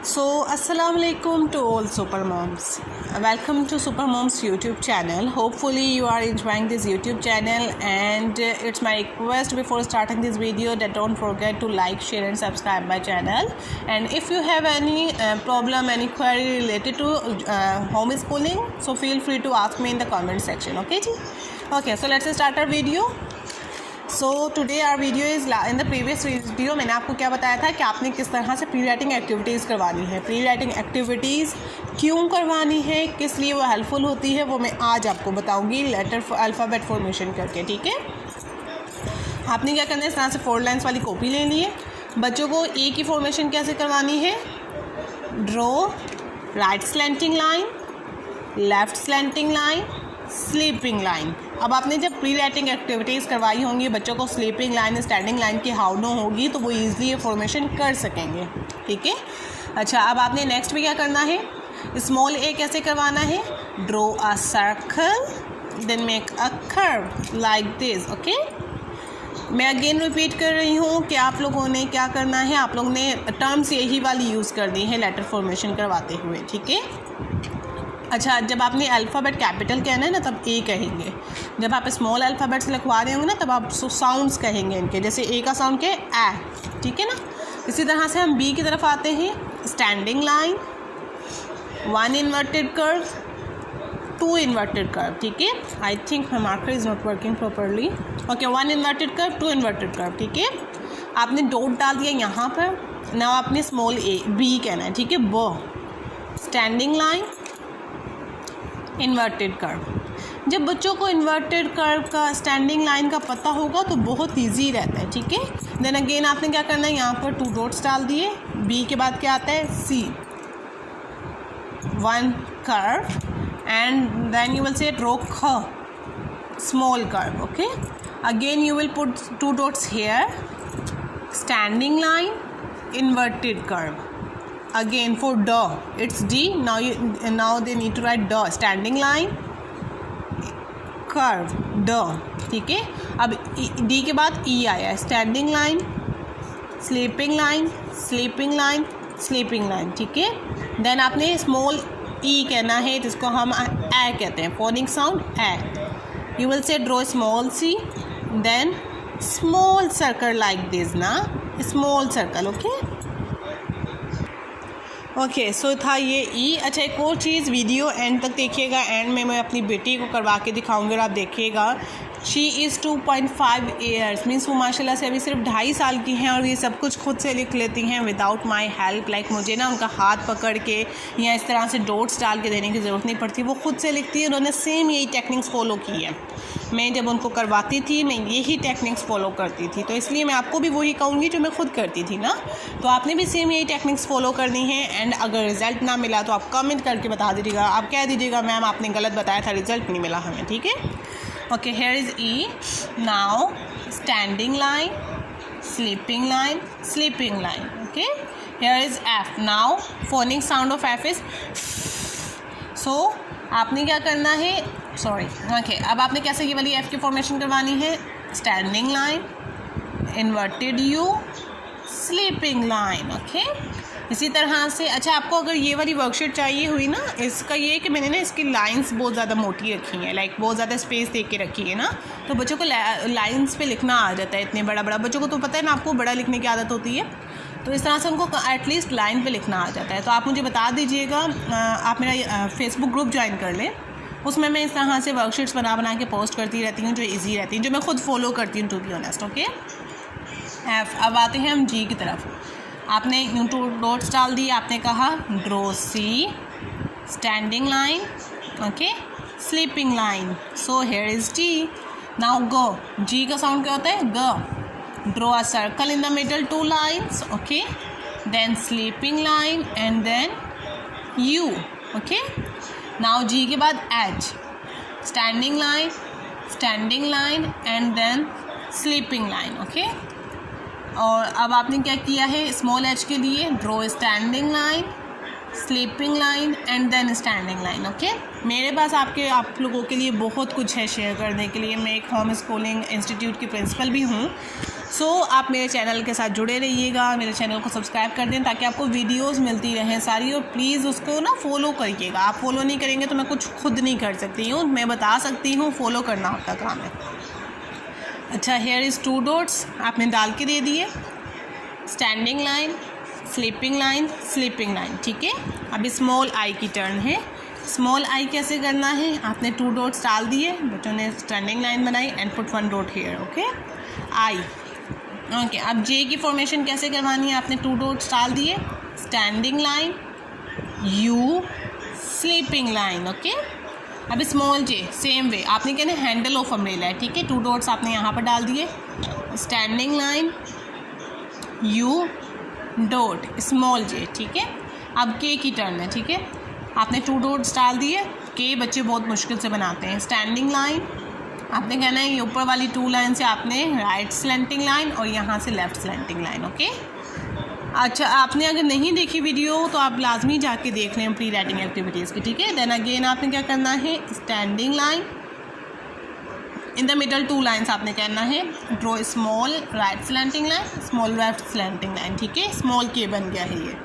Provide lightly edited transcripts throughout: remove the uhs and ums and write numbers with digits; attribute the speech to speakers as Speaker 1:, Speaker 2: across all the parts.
Speaker 1: So, Assalamu alaikum to all super moms. Welcome to Super Moms YouTube channel. Hopefully you are enjoying this YouTube channel, and it's my request before starting this video that don't forget to like, share and subscribe my channel. And if you have any problem, any query related to homeschooling, so feel free to ask me in the comment section. Okay ji? Okay, so let's start our video. So today our video is in the previous video मैंने आपको क्या बताया था कि आपने किस तरह से प्री राइटिंग एक्टिविटीज़ करवानी है, प्री राइटिंग एक्टिविटीज़ क्यों करवानी है, किस लिए वो हेल्पफुल होती है, वो मैं आज आपको बताऊंगी लेटर अल्फ़ाबेट फॉर्मेशन करके। ठीक है, आपने क्या करना है, इस तरह से 4 लाइन्स वाली कॉपी ले लिए। बच्चों को ए की फॉर्मेशन कैसे करवानी है, draw right slanting line, left slanting line, sleeping line. अब आपने जब प्री राइटिंग एक्टिविटीज़ करवाई होंगी बच्चों को, स्लीपिंग लाइन, स्टैंडिंग लाइन की हाउ नो होगी, तो वो ईज़िली ये फॉर्मेशन कर सकेंगे। ठीक है, अच्छा अब आपने नेक्स्ट भी क्या करना है, स्मॉल ए कैसे करवाना है, draw a circle then make a curve like this. Okay, मैं अगेन रिपीट कर रही हूँ कि आप लोगों ने क्या करना है, आप लोगों ने टर्म्स यही वाली यूज़ कर दी है लेटर फॉर्मेशन करवाते हुए। ठीक है, अच्छा जब आपने अल्फ़ाबेट कैपिटल कहना है ना तब ए कहेंगे, जब आप स्मॉल अल्फ़ाबेट्स लिखवा रहे होंगे ना तब आप साउंड्स कहेंगे इनके, जैसे ए का साउंड क्या है, ए। ठीक है ना, इसी तरह से हम बी की तरफ आते हैं, standing line, 1 inverted curve, 2 inverted curve. ठीक है, I think my marker is not working properly. Okay, 1 inverted curve, 2 inverted curve. ठीक है, आपने डॉट डाल दिया यहाँ पर, ना आपने स्मॉल ए बी कहना है। ठीक है, ब स्टैंडिंग लाइन, इन्वर्टेड कर्व। जब बच्चों को इन्वर्टेड कर्व का, स्टैंडिंग लाइन का पता होगा तो बहुत इजी रहता है। ठीक है, देन अगेन आपने क्या करना है, यहाँ पर 2 डॉट्स डाल दिए, बी के बाद क्या आता है, C, 1 curve and then you will say draw ख, small curve. Okay, again you will put 2 dots here, standing line, inverted curve. Again for D, it's D. Now they need to write D. Standing line, curve, D. ठीक है, अब D के बाद E आया, standing line, sleeping line, sleeping line, sleeping line. ठीक है, then आपने small E कहना है जिसको हम ए कहते हैं, phonic sound A. You will say draw small C, then small circle like this ना, small circle. Okay okay, so था ये ई। अच्छा एक और चीज़, वीडियो एंड तक देखिएगा, एंड में मैं अपनी बेटी को करवा के दिखाऊंगी और आप देखिएगा। शी इज़ 2.5 ईयर्स, मीन्स वो माशाल्लाह से अभी सिर्फ 2.5 साल की हैं और ये सब कुछ खुद से लिख लेती हैं विदाउट माई हेल्प। लाइक मुझे ना उनका हाथ पकड़ के या इस तरह से डॉट्स डाल के देने की ज़रूरत नहीं पड़ती, वो खुद से लिखती है। उन्होंने सेम यही टेक्निक्स फॉलो की है, मैं जब उनको करवाती थी मैं यही टेक्निक्स फॉलो करती थी, तो इसलिए मैं आपको भी वही कहूँगी जो मैं खुद करती थी ना, तो आपने भी सेम यही टेक्निक्स फॉलो करनी है। एंड अगर रिज़ल्ट ना मिला तो आप कमेंट करके बता दीजिएगा, आप कह दीजिएगा मैम आपने गलत बताया था, रिज़ल्ट नहीं मिला हमें। ठीक है, okay, here is E. Now standing line, sleeping line, sleeping line. Okay, here is F. Now phonic sound of F is, so आपने क्या करना है, सॉरी, ओके, अब आपने कैसे ये वाली एफ़ की फॉर्मेशन करवानी है, standing line, inverted you, sleeping line. Okay, इसी तरह से। अच्छा आपको अगर ये वाली वर्कशीट चाहिए हुई ना, इसका ये है कि मैंने ना इसकी लाइंस बहुत ज़्यादा मोटी रखी हैं, लाइक बहुत ज़्यादा स्पेस दे के रखी है ना, तो बच्चों को लाइंस पे लिखना आ जाता है, इतने बड़ा बड़ा बच्चों को तो पता है ना, आपको बड़ा लिखने की आदत होती है, तो इस तरह से उनको एटलीस्ट लाइन पे लिखना आ जाता है। तो आप मुझे बता दीजिएगा, आप मेरा फेसबुक ग्रुप ज्वाइन कर लें, उसमें मैं इस तरह से वर्कशीट्स बना के पोस्ट करती रहती हूँ जो इजी रहती हैं, जो मैं खुद फॉलो करती हूँ to be honest. Okay, F. अब आते हैं हम जी की तरफ। आपने 2 डॉट्स डाल दिए, आपने कहा draw C, standing line, okay, sleeping line, so here is G. Now go, G का साउंड क्या होता है, ग। Draw a circle in the middle, 2 lines, okay, then sleeping line and then U. Okay, now G के बाद H, standing line and then sleeping line. Okay, और अब आपने क्या किया है, स्मॉल एच के लिए draw standing line, sleeping line and then standing line. Okay, मेरे पास आप लोगों के लिए बहुत कुछ है शेयर करने के लिए। मैं एक होम स्कूलिंग इंस्टीट्यूट की प्रिंसिपल भी हूँ, सो आप मेरे चैनल के साथ जुड़े रहिएगा, मेरे चैनल को सब्सक्राइब कर दें ताकि आपको वीडियोस मिलती रहें सारी, और प्लीज़ उसको ना फॉलो करिएगा। आप फॉलो नहीं करेंगे तो मैं कुछ खुद नहीं कर सकती हूँ, मैं बता सकती हूँ, फॉलो करना होता काम है। अच्छा, हेयर इज़ 2 डॉट्स आपने डाल के दे दिए, standing line, sleeping line, sleeping line, ठीक है। अभी स्मॉल आई की टर्न है। स्मॉल आई कैसे करना है, आपने 2 डॉट्स डाल दिए, बच्चों ने स्टैंडिंग लाइन बनाई and put 1 dot here, okay. I, okay. अब जे की फॉर्मेशन कैसे करवानी है, आपने 2 डॉट्स डाल दिए, standing line, you, sleeping line, okay. अभी स्मॉल जे सेम वे आपने कहना हैंडल ऑफ अम्ब्रेला है, ठीक है। 2 डॉट्स आपने यहाँ पर डाल दिए, standing line, you, dot, small जे, ठीक है। अब के की टर्न है, ठीक है। आपने 2 डॉट्स डाल दिए, के बच्चे बहुत मुश्किल से बनाते हैं। स्टैंडिंग लाइन, आपने कहना है ये ऊपर वाली 2 लाइन से आपने राइट स्लैंटिंग लाइन और यहाँ से लेफ़्ट स्लैंटिंग लाइन, ओके। अच्छा, आपने अगर नहीं देखी वीडियो तो आप लाजमी जाके देख लें प्री राइटिंग एक्टिविटीज़ की, ठीक है। देन अगेन आपने क्या करना है, standing line, in the middle 2 lines आपने करना है, draw small right slanting line, small left slanting line, ठीक है। स्मॉल के बन गया है ये,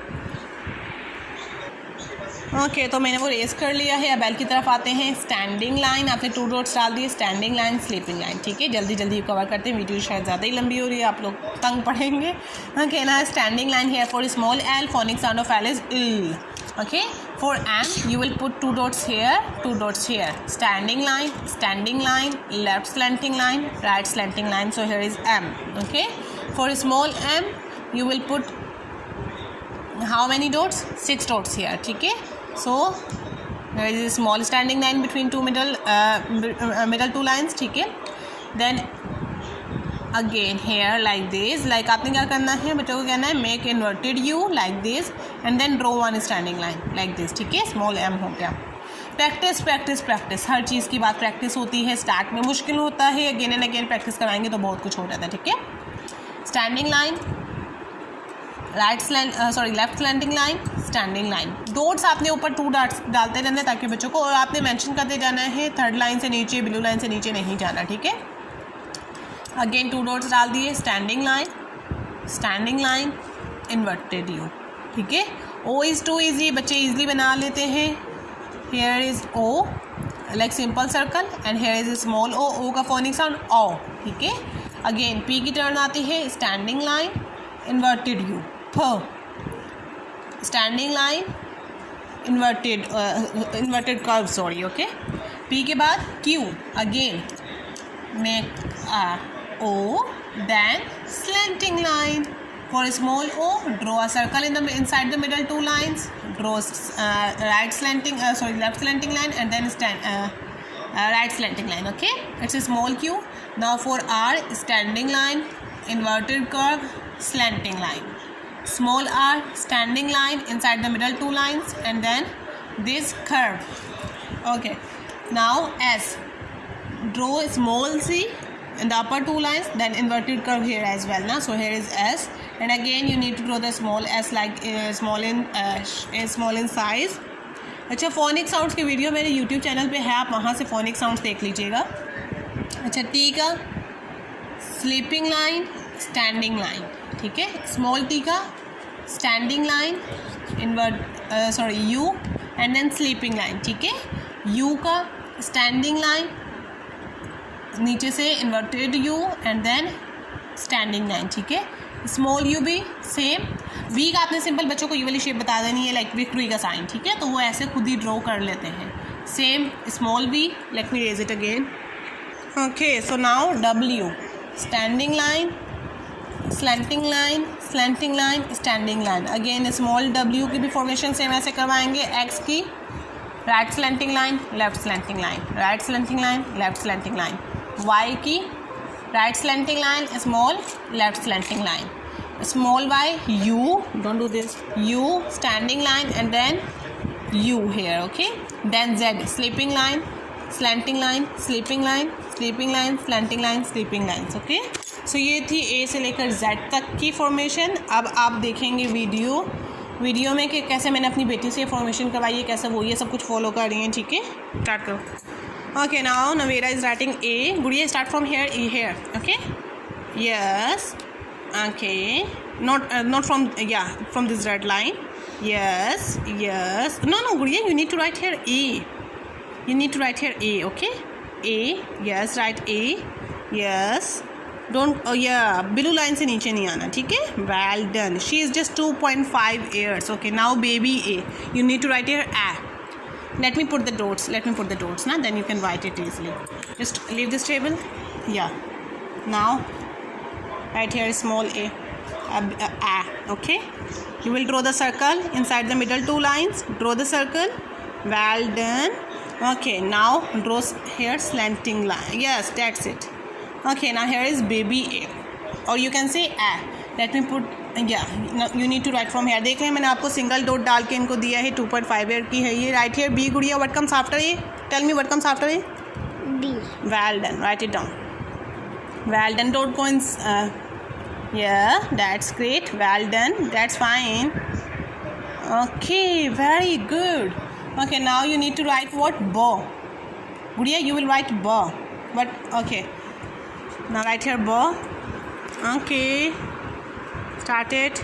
Speaker 1: ओके। तो मैंने वो रेस कर लिया है। अब एल की तरफ आते हैं। स्टैंडिंग लाइन, आपने 2 डॉट्स डाल दिए, स्टैंडिंग लाइन, स्लीपिंग लाइन, ठीक है। जल्दी जल्दी कवर करते हैं, वीडियो शायद ज़्यादा ही लंबी हो रही है, आप लोग तंग पड़ेंगे। ओके ना, standing line here for small L, phonic sound of L is ill, okay. For M you will put 2 dots here, 2 dots here, standing line, left slanting line, right slanting line, so here is M, okay. For small M you will put how many dots, 6 dots here, ठीक है। So there is a small standing line between middle 2 lines, ठीक है। Then again here like this, like आपने क्या करना है, बच्चों को कहना है make inverted U like this and then draw 1 standing line like this, ठीक है। small m हो गया। प्रैक्टिस प्रैक्टिस प्रैक्टिस, हर चीज़ की बात प्रैक्टिस होती है। स्टार्ट में मुश्किल होता है, अगेन एंड अगेन प्रैक्टिस कराएंगे तो बहुत कुछ हो जाता है, ठीक है। Standing line, left slanting line, standing line. Dots आपने ऊपर 2 डॉट्स डालते रहना है ताकि बच्चों को, और आपने मेंशन करते जाना है 3rd लाइन से नीचे, ब्लू लाइन से नीचे नहीं जाना, ठीक है। अगेन 2 डॉट्स डाल दिए, स्टैंडिंग लाइन, इन्वर्टेड यू, ठीक है। ओ इज़ टू ईजी, बच्चे ईजिली बना लेते हैं। Here is O like simple circle and here is small O, O का फोनिक साउंड ओ, ठीक है। अगेन पी की टर्न आती है, standing line, inverted U, standing line, inverted curve, sorry, okay. P के बाद Q, again make O, then slanting line. For small O draw a circle inside the middle 2 lines, draw left slanting line and then right slanting line, okay. It's a small q. Now for r, standing line, inverted curve, slanting line. Small r, standing line inside the middle 2 lines and then this curve, okay. Now s, draw small c in the upper 2 lines, then inverted curve here as well na. So here is s and again you need to draw the small s like small in size. अच्छा, phonic sounds की video मेरे YouTube channel पे है, आप वहाँ से phonic sounds देख लीजिएगा। अच्छा, टी का स्लीपिंग लाइन, स्टैंडिंग लाइन, ठीक है। स्मॉल टी का standing line, U and then sleeping line, ठीक है। यू का स्टैंडिंग लाइन, नीचे से inverted U and then standing line, ठीक है। स्मॉल यू भी सेम। वी का आपने सिंपल बच्चों को ये वाली शेप बता देनी है, लाइक विक्ट्री का साइन, ठीक है। तो वो ऐसे खुद ही ड्रॉ कर लेते हैं। Same small V, let me erase it again, okay. So now W, standing line, slanting line, standing line. Again small W की भी फॉर्मेशन सेम ऐसे करवाएंगे। एक्स की right slanting line, left slanting line, right slanting line, left slanting line. Y की right slanting line, small left slanting line, small y, u, don't do this, u, standing line and then u here, okay. Then z, sleeping line, slanting line, sleeping line, slanting line, sleeping lines, okay. So ये थी a से लेकर z तक की formation. अब आप देखेंगे video में कि कैसे मैंने अपनी बेटी से फॉर्मेशन करवाई है, कैसे वो ये सब कुछ फॉलो कर रही हैं, ठीक है। स्टार्ट करो। Okay, now Navera is writing A, Gudiya start from here, A here, okay. Yes. Okay. Not from, yeah, from this red line. Yes. Yes. No, Gudiya, you need to write here A. You need to write here A. Okay. A. Yes. Write A. Yes. Don't, oh yeah, blue line से नीचे नहीं आना, ठीक है? Well done. She is just 2.5 years. Okay. Now baby A. You need to write here A. Let me put the dots. Now then you can write it easily. Just leave this table. Yeah. Now right here small a. Okay. You will draw the circle inside the middle two lines. Draw the circle. Well done. Okay. Now draw here slanting line. Yes, that's it. Okay. Now here is baby a, or you can say a. Let me put, yeah, you need to write from here. देख लें मैंने आपको single dot डाल के इनको दिया है. 2.5 year की है ये. Right here B. Gudiya, what comes after A? Tell me what comes after A?
Speaker 2: B.
Speaker 1: Well done. Write it down. Well done. Don't go in. Yeah, that's great. Well done. That's fine. Okay, very good. Okay, now you need to write what? Bo. Gudiya, you will write bo. But okay. Now write here bo. Okay. Start it.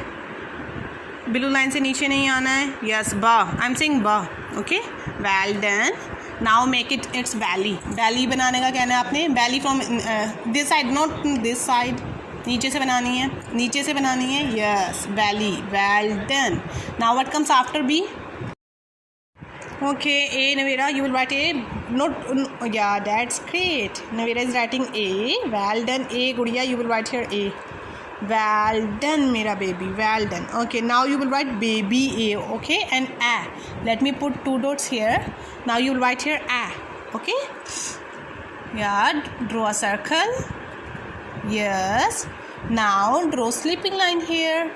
Speaker 1: Blue line से नीचे नहीं आना है. Yes, ba. I'm saying ba. Okay. Well done. Now make it its belly. Belly बनाने का कहना है आपने. Belly from this side, not this side. नीचे से बनानी है. नीचे से बनानी है. Yes, belly. Well done. Now what comes after B? Okay, A, Navira, you will write A. Not, yeah, that's great. Navira is writing A. Well done. A, Gudiya, you will write here A. Well done, mera baby. Well done. Okay, now you will write baby A. Okay, and A. Let me put two dots here. Now you will write here A. Okay. Yeah, draw a circle. Yes. Now draw sleeping line here.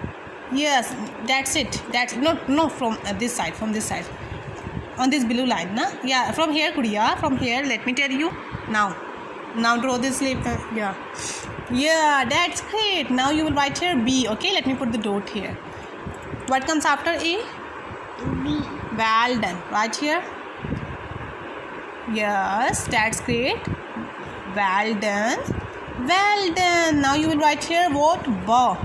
Speaker 1: Yes, that's it. That's no from this side. From this side. On this blue line, na? Yeah, from here, Gudiya. From here. Let me tell you. Now draw this sleep. Yeah, that's great. Now you will write here B. Okay, let me put the dot here. What comes after A?
Speaker 2: B.
Speaker 1: Well done. Right here. Yes, that's great. Well done. Well done. Now you will write here what? Bo.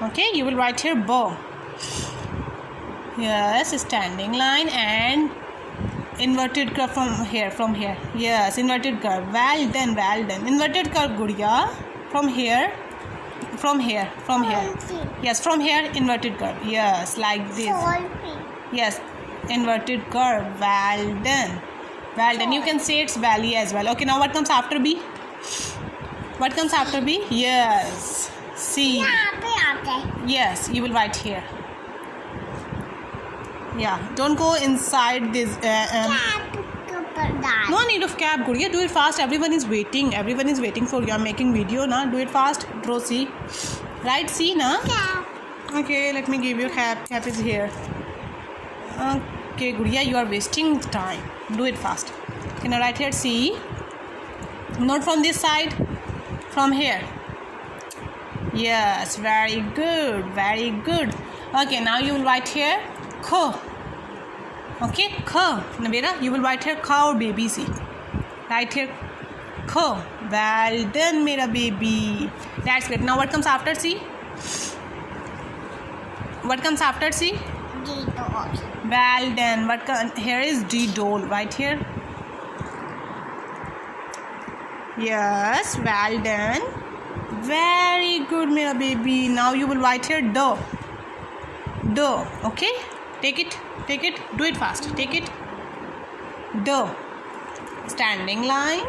Speaker 1: Okay, you will write here bo. Yes, standing line and inverted curve from here. Yes, inverted curve. Well done. Inverted curve, Gudiya. From here. Yes, from here, inverted curve. Yes, like this. Yes, inverted curve. Well done. You can say it's belly as well. Okay, now what comes after B? Yes, C. Yes, you will write here. Yeah, don't go inside this. No need of cap, Gudiya. Do it fast. Everyone is waiting for you. I'm making video now. Do it fast. Draw C. Write C, na? Okay, let me give you cap. Cap is here. Okay, Gudiya, you are wasting time. Do it fast. Okay, now write here C. Not from this side. From here. Yes, very good. Okay, now you will write here K. Okay, K. Navira, you will write here K or baby C. Write here K. Well done, mera baby. That's good. Now what comes after C?
Speaker 2: D.
Speaker 1: Well done. Here is D doll. Right here. Yes, well done. Very good, mera baby. Now you will write here D. Okay, take it. Do it fast. Take it. D. Standing line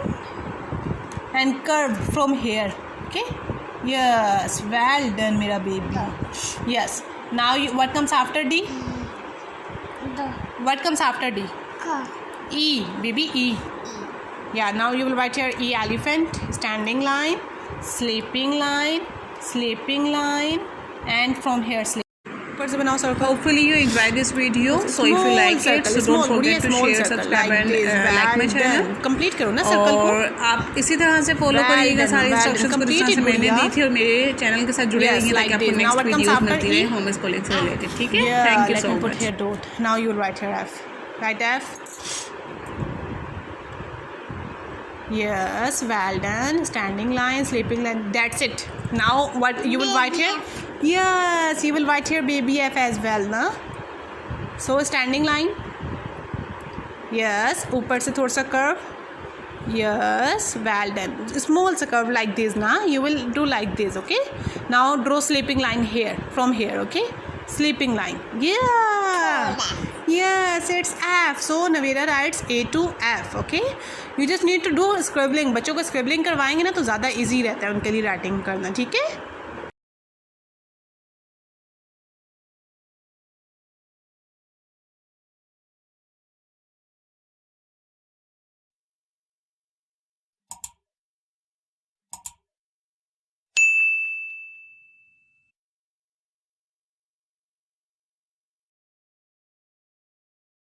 Speaker 1: and curve from here. Okay. Yes, well done, mera baby. Yes. Now what comes after D? What comes after D? E, baby, E. Yeah, now you will write here E, elephant, standing line, sleeping line, and from here sleep.
Speaker 3: Hopefully you enjoyed this video. So if you like it, so don't forget to share, subscribe and like my channel.
Speaker 1: Complete करो ना circle को.
Speaker 3: और आप इसी तरह से follow करिएगा सारी इंस्ट्रक्शंस को जिस तरह से मैंने दी थी और मेरे चैनल के साथ जुड़े रहिए ताकि आपको नेक्स्ट वीडियो मिलती रहे होम स्कूलिंग से रिलेटेड. ठीक है? Thank you so much.
Speaker 1: Now you will write here F. Write F. Yes, well done. Standing line, sleeping line. That's it. Now what you will write here? Yes, you will write here baby F as well, na? So standing line. Yes, ऊपर से थोड़ा सा curve. Yes, well done. Small सा curve like this, na? You will do like this, okay? Now draw sleeping line here, from here, okay? Sleeping line. Yeah. Yes, it's F. So Navira writes A to F. Okay. You just need to do scribbling. बच्चों को scribbling करवाएंगे ना तो ज़्यादा easy रहता है उनके लिए writing करना, ठीक है?